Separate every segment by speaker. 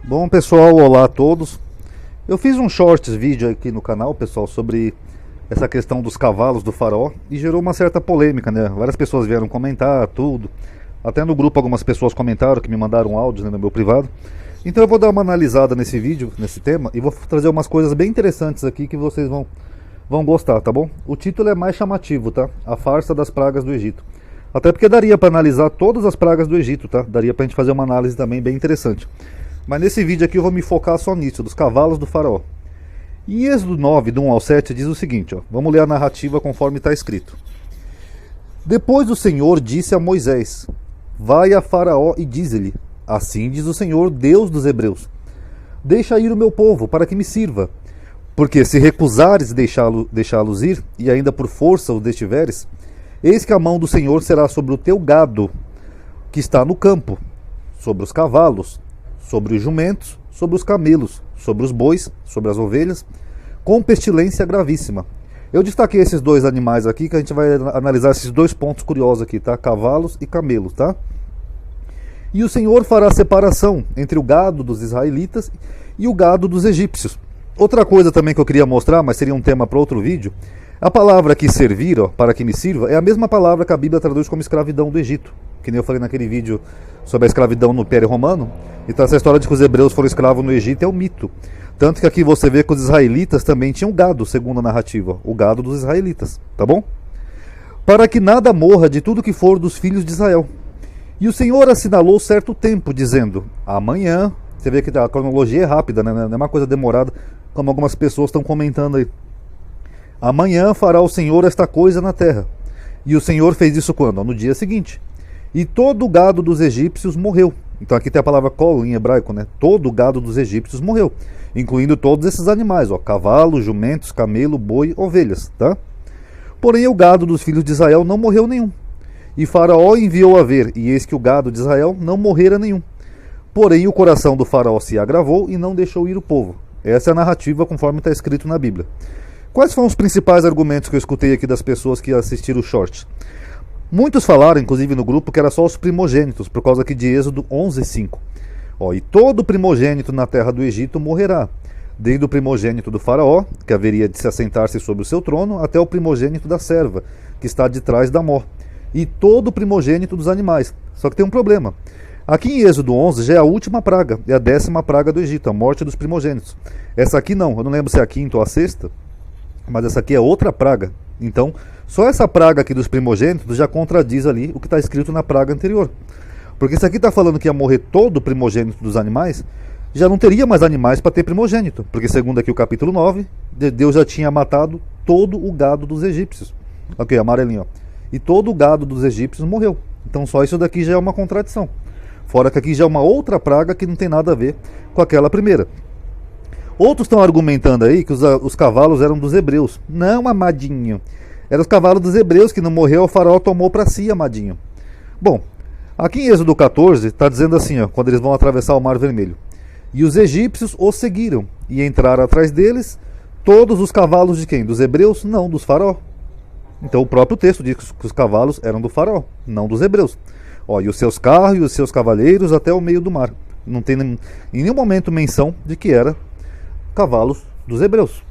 Speaker 1: Bom pessoal, olá a todos. Eu fiz um shorts vídeo aqui no canal, pessoal, sobre essa questão dos cavalos do faraó e gerou uma certa polêmica, né? Várias pessoas vieram comentar tudo. Até no grupo algumas pessoas comentaram, que me mandaram áudios, né, no meu privado. Então eu vou dar uma analisada nesse vídeo, nesse tema, e vou trazer umas coisas bem interessantes aqui que vocês vão gostar, tá bom? O título é mais chamativo, tá? A farsa das pragas do Egito. Até porque daria para analisar todas as pragas do Egito, tá? Daria pra gente fazer uma análise também bem interessante. Mas nesse vídeo aqui eu vou me focar só nisso, dos cavalos do faraó. Em Êxodo 9, do 1 ao 7, diz o seguinte, ó, vamos ler a narrativa conforme está escrito. Depois o Senhor disse a Moisés, vai a Faraó e diz-lhe, assim diz o Senhor, Deus dos Hebreus, deixa ir o meu povo para que me sirva, porque se recusares deixá-los ir, e ainda por força os destiveres, eis que a mão do Senhor será sobre o teu gado, que está no campo, sobre os cavalos, sobre os jumentos, sobre os camelos, sobre os bois, sobre as ovelhas, com pestilência gravíssima. Eu destaquei esses dois animais aqui, que a gente vai analisar esses dois pontos curiosos aqui, tá? Cavalos e camelos, tá? E o Senhor fará separação entre o gado dos israelitas e o gado dos egípcios. Outra coisa também que eu queria mostrar, mas seria um tema para outro vídeo, a palavra aqui servir, ó, para que me sirva, é a mesma palavra que a Bíblia traduz como escravidão do Egito. Que nem eu falei naquele vídeo sobre a escravidão no Império Romano. Então essa história de que os hebreus foram escravos no Egito é um mito. Tanto que aqui você vê que os israelitas também tinham gado, segundo a narrativa. O gado dos israelitas, tá bom? Para que nada morra de tudo que for dos filhos de Israel. E o Senhor assinalou certo tempo, dizendo, amanhã, você vê que a cronologia é rápida, né? Não é uma coisa demorada, como algumas pessoas estão comentando aí. Amanhã fará o Senhor esta coisa na terra. E o Senhor fez isso quando? No dia seguinte. E todo o gado dos egípcios morreu. Então aqui tem a palavra kol em hebraico, né? Todo o gado dos egípcios morreu, incluindo todos esses animais, ó, cavalos, jumentos, camelo, boi, ovelhas, tá? Porém o gado dos filhos de Israel não morreu nenhum. E Faraó enviou a ver, e eis que o gado de Israel não morrera nenhum. Porém o coração do Faraó se agravou e não deixou ir o povo. Essa é a narrativa conforme está escrito na Bíblia. Quais foram os principais argumentos que eu escutei aqui das pessoas que assistiram o short? Muitos falaram, inclusive no grupo, que era só os primogênitos, por causa aqui de Êxodo 11:5. E todo primogênito na terra do Egito morrerá, desde o primogênito do faraó, que haveria de se assentar-se sobre o seu trono, até o primogênito da serva, que está de trás da mó, e todo primogênito dos animais. Só que tem um problema. Aqui em Êxodo 11 já é a última praga, é a 10ª praga do Egito, a morte dos primogênitos. Essa aqui não, eu não lembro se é a 5ª ou a 6ª, mas essa aqui é outra praga. Então, só essa praga aqui dos primogênitos já contradiz ali o que está escrito na praga anterior. Porque isso aqui está falando que ia morrer todo o primogênito dos animais, já não teria mais animais para ter primogênito. Porque segundo aqui o capítulo 9, Deus já tinha matado todo o gado dos egípcios. Ok, amarelinho, ó. E todo o gado dos egípcios morreu. Então só isso daqui já é uma contradição. Fora que aqui já é uma outra praga que não tem nada a ver com aquela primeira. Outros estão argumentando aí que os cavalos eram dos hebreus. Não, amadinho. Eram os cavalos dos hebreus que não morreu, o faraó tomou para si, amadinho. Bom, aqui em Êxodo 14 está dizendo assim, ó, quando eles vão atravessar o Mar Vermelho. E os egípcios os seguiram e entraram atrás deles todos os cavalos de quem? Dos hebreus? Não, dos faraó. Então o próprio texto diz que os cavalos eram do faraó, não dos hebreus. E os seus carros e os seus cavaleiros até o meio do mar. Não tem em nenhum momento menção de que era cavalos dos hebreus.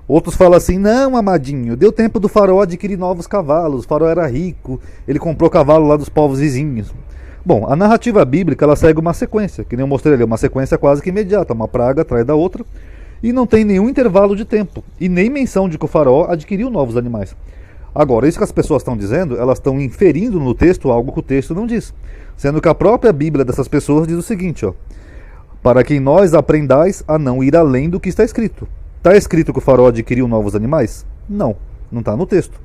Speaker 1: Outros falam assim, não, amadinho, deu tempo do faraó adquirir novos cavalos, o faraó era rico, ele comprou cavalo lá dos povos vizinhos. Bom, a narrativa bíblica ela segue uma sequência, que nem eu mostrei ali, uma sequência quase que imediata, uma praga atrás da outra, e não tem nenhum intervalo de tempo, e nem menção de que o faraó adquiriu novos animais. Agora, isso que as pessoas estão dizendo, elas estão inferindo no texto algo que o texto não diz, sendo que a própria Bíblia dessas pessoas diz o seguinte, ó, para que nós aprendais a não ir além do que está escrito. Está escrito que o faraó adquiriu novos animais? Não, não está no texto.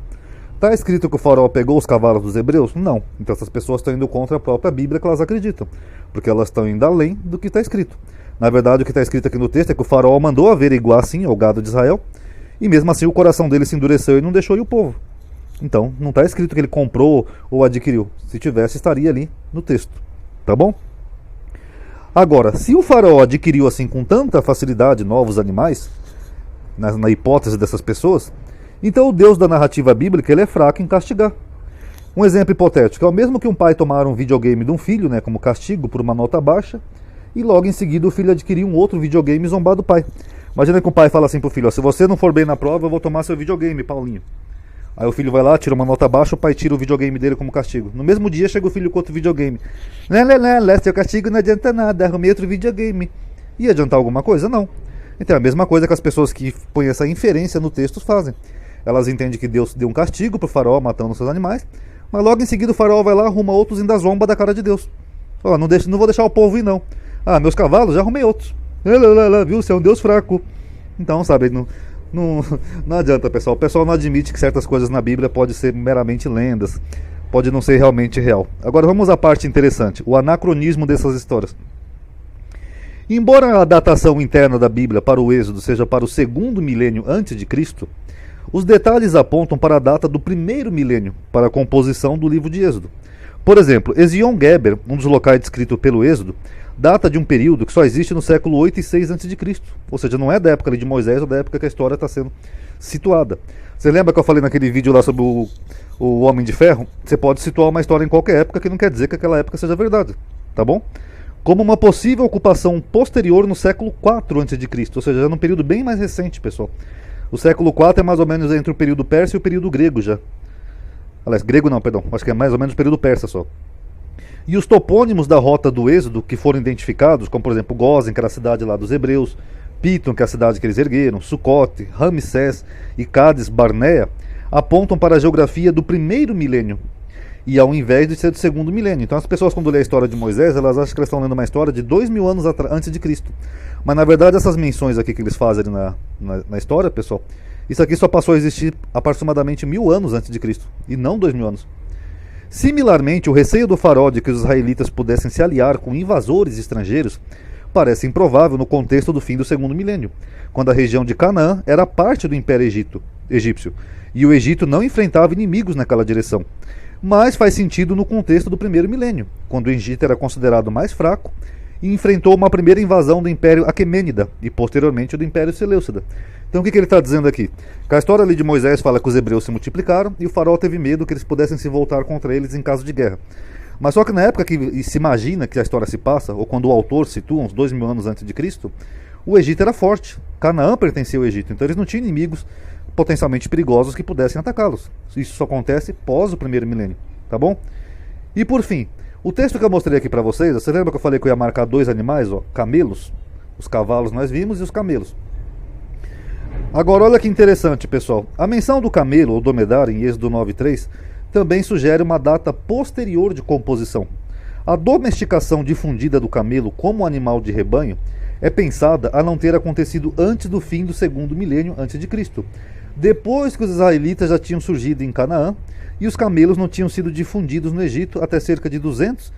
Speaker 1: Está escrito que o faraó pegou os cavalos dos hebreus? Não. Então essas pessoas estão indo contra a própria Bíblia que elas acreditam, porque elas estão indo além do que está escrito. Na verdade, o que está escrito aqui no texto é que o faraó mandou averiguar assim ao gado de Israel, e mesmo assim o coração dele se endureceu e não deixou ir o povo. Então, não está escrito que ele comprou ou adquiriu. Se tivesse, estaria ali no texto. Tá bom? Agora, se o faraó adquiriu assim com tanta facilidade novos animais, na hipótese dessas pessoas, então o Deus da narrativa bíblica ele é fraco em castigar. Um exemplo hipotético é o mesmo que um pai tomar um videogame de um filho, né, como castigo por uma nota baixa, e logo em seguida o filho adquiriu um outro videogame e zombar do pai. Imagina que o pai fala assim pro filho, ó, se você não for bem na prova, eu vou tomar seu videogame, Paulinho. Aí o filho vai lá, tira uma nota baixa, o pai tira o videogame dele como castigo. No mesmo dia chega o filho com outro videogame. Lé, seu castigo não adianta nada, arrumei outro videogame. Ia adiantar alguma coisa? Não. Então é a mesma coisa que as pessoas que põem essa inferência no texto fazem. Elas entendem que Deus deu um castigo pro faraó matando seus animais, mas logo em seguida o faraó vai lá, arruma outros e ainda zomba da cara de Deus. Ó, não vou deixar o povo ir não. Ah, meus cavalos, já arrumei outros. Viu, você é um Deus fraco. Então, sabe, não adianta, pessoal. O pessoal não admite que certas coisas na Bíblia podem ser meramente lendas, pode não ser realmente real. Agora vamos à parte interessante, o anacronismo dessas histórias. Embora a datação interna da Bíblia para o Êxodo seja para o segundo milênio antes de Cristo, os detalhes apontam para a data do primeiro milênio para a composição do livro de Êxodo. Por exemplo, Ezion-Geber, um dos locais descritos pelo Êxodo, data de um período que só existe no século 8 e 6 a.C. Ou seja, não é da época ali de Moisés ou da época que a história está sendo situada. Você lembra que eu falei naquele vídeo lá sobre o Homem de Ferro? Você pode situar uma história em qualquer época, que não quer dizer que aquela época seja verdade, tá bom? Como uma possível ocupação posterior no século 4 a.C., ou seja, já num período bem mais recente, pessoal. O século 4 é mais ou menos entre o período persa e o período grego já. Aliás, grego não, perdão, acho que é mais ou menos o período persa só. E os topônimos da rota do Êxodo que foram identificados, como por exemplo Gósen, que era a cidade lá dos hebreus, Pitom, que é a cidade que eles ergueram, Sucote, Ramsés e Cádiz Barnea, apontam para a geografia do primeiro milênio, e ao invés de ser do segundo milênio. Então as pessoas, quando lêem a história de Moisés, elas acham que elas estão lendo uma história de 2000 anos antes de Cristo. Mas na verdade essas menções aqui que eles fazem na história, pessoal, isso aqui só passou a existir aproximadamente 1000 anos antes de Cristo, e não 2000 anos. Similarmente, o receio do faraó de que os israelitas pudessem se aliar com invasores estrangeiros parece improvável no contexto do fim do segundo milênio, quando a região de Canaã era parte do Império Egípcio, e o Egito não enfrentava inimigos naquela direção. Mas faz sentido no contexto do primeiro milênio, quando o Egito era considerado mais fraco e enfrentou uma primeira invasão do Império Aquemênida e posteriormente do Império Seleucida. Então o que ele está dizendo aqui? Que a história ali de Moisés fala que os hebreus se multiplicaram e o faraó teve medo que eles pudessem se voltar contra eles em caso de guerra. Mas só que na época que se imagina que a história se passa, ou quando o autor situa uns 2000 anos antes de Cristo, o Egito era forte. Canaã pertencia ao Egito, então eles não tinham inimigos potencialmente perigosos que pudessem atacá-los. Isso só acontece pós o primeiro milênio, tá bom? E por fim, o texto que eu mostrei aqui para vocês, você lembra que eu falei que eu ia marcar dois animais, ó, camelos? Os cavalos nós vimos e os camelos. Agora olha que interessante, pessoal. A menção do camelo ou dromedário em Êxodo 9:3 também sugere uma data posterior de composição. A domesticação difundida do camelo como animal de rebanho é pensada a não ter acontecido antes do fim do segundo milênio antes de Cristo, depois que os israelitas já tinham surgido em Canaã e os camelos não tinham sido difundidos no Egito até cerca de 200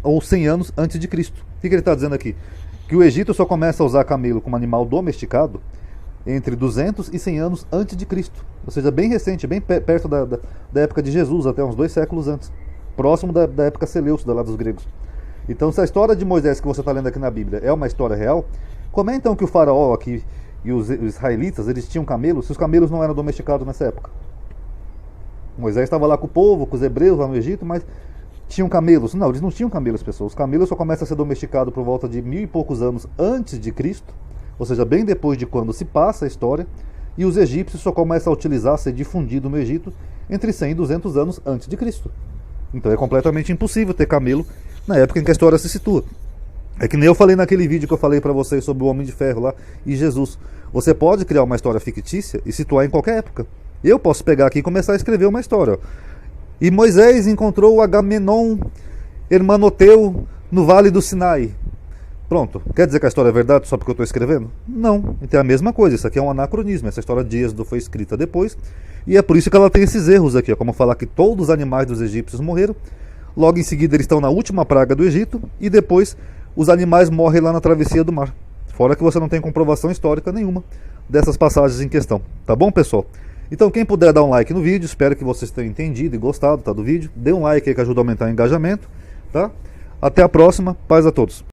Speaker 1: ou 100 anos antes de Cristo. O que ele está dizendo aqui? Que o Egito só começa a usar camelo como animal domesticado entre 200 e 100 anos antes de Cristo, ou seja, bem recente, bem perto da época de Jesus, até uns 2 séculos antes, próximo da época Seleucida lá dos gregos. Então, se a história de Moisés que você está lendo aqui na Bíblia é uma história real, como é então que o faraó aqui e os israelitas, eles tinham camelos, se os camelos não eram domesticados nessa época? Moisés estava lá com o povo, com os hebreus lá no Egito, mas tinham camelos? Não, eles não tinham camelos, pessoal. Os camelos só começam a ser domesticados por volta de 1000 e poucos anos antes de Cristo, ou seja, bem depois de quando se passa a história, e os egípcios só começam a utilizar, a ser difundido no Egito, entre 100 e 200 anos antes de Cristo. Então é completamente impossível ter camelo na época em que a história se situa. É que nem eu falei naquele vídeo que eu falei para vocês sobre o Homem de Ferro lá e Jesus. Você pode criar uma história fictícia e situar em qualquer época. Eu posso pegar aqui e começar a escrever uma história. E Moisés encontrou Agamenon, Hermanoteu, no Vale do Sinai. Pronto. Quer dizer que a história é verdade só porque eu estou escrevendo? Não. Então é a mesma coisa. Isso aqui é um anacronismo. Essa história de Êxodo foi escrita depois. E é por isso que ela tem esses erros aqui. Como falar que todos os animais dos egípcios morreram. Logo em seguida eles estão na última praga do Egito. E depois os animais morrem lá na travessia do mar. Fora que você não tem comprovação histórica nenhuma dessas passagens em questão. Tá bom, pessoal? Então quem puder dar um like no vídeo. Espero que vocês tenham entendido e gostado, tá, do vídeo. Dê um like aí que ajuda a aumentar o engajamento. Tá? Até a próxima. Paz a todos.